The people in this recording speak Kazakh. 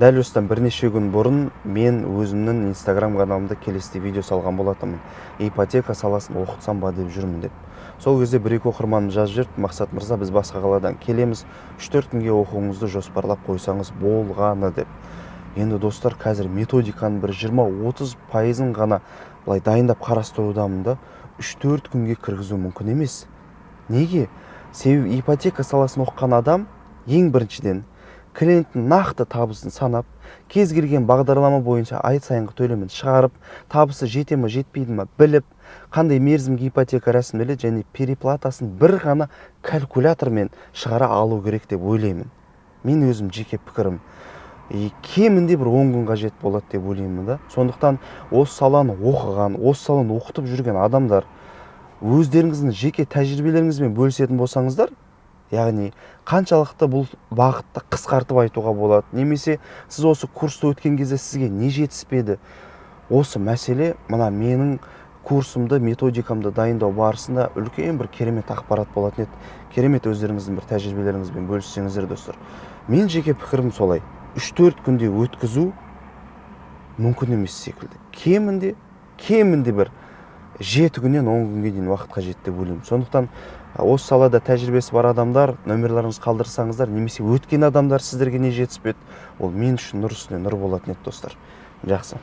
Дәл осыдан бірнеше күн бұрын мен өзімнің Instagram каналымда келесідей видео салған болатынмын. Ипотека саласын оқытсам ба деп жүрмін деп. Сол кезде бір-екі оқырманым жазып жүрді: Мақсат мырза, біз басқа қаладан келеміз, 3-4 күнге оқуыңызды жоспарлап қойсаңыз болғаны деп. Енді достар, қазір методиканың бір 20-30% ғана былай дайындап қарастырудамын да, 3-4 күнге кіргізу мүмкін емес. Неге? Себебі ипотека саласын оқыған адам ең біріншіден клиенттің нақты табысын санап, кез келген бағдарлама бойынша ай сайынғы төлемін шығарып, табысы жете ме жетпейді ме біліп, қандай мерзімге ипотека рәсімделеді және переплатасын бір ғана калькулятормен шығара алу керек деп ойлаймын. Мен өзім жеке пікірім. Кемінде бір 10 күн қажет болады деп ойлаймын да. Сондықтан осы саланы оқыған, осы саланы оқытып жүрген адамдар, өздеріңіздің жеке тәжірибелеріңізбен бөлісетін болсаңыздар, яғни қаншалықты бұл бағытты қысқартып айтуға болады, немесе сіз осы курсты өткен кезде сізге не жетіспеді, осы мәселе мына менің курсымды, методикамды дайындау барысында үлкен бір керемет ақпарат болатын еді. Керемет өздеріңіздің бір тәжірибелеріңізбен бөліссеңіздер, достар. Мен жеке пікірім солай. 3-4 күнде өткізу мүмкін емес секілді. Кемінде бір 7 күннен 10 күнге дейін уақыт қажет деп ойлаймын. Сондықтан осы салада тәжірибесі бар адамдар, номерларыңызды қалдырсаңыздар, немесе өткен адамдар сіздерге не жетіспеді, ол мен үшін нұр үстіне нұр болатын еді, достар. Жақсы.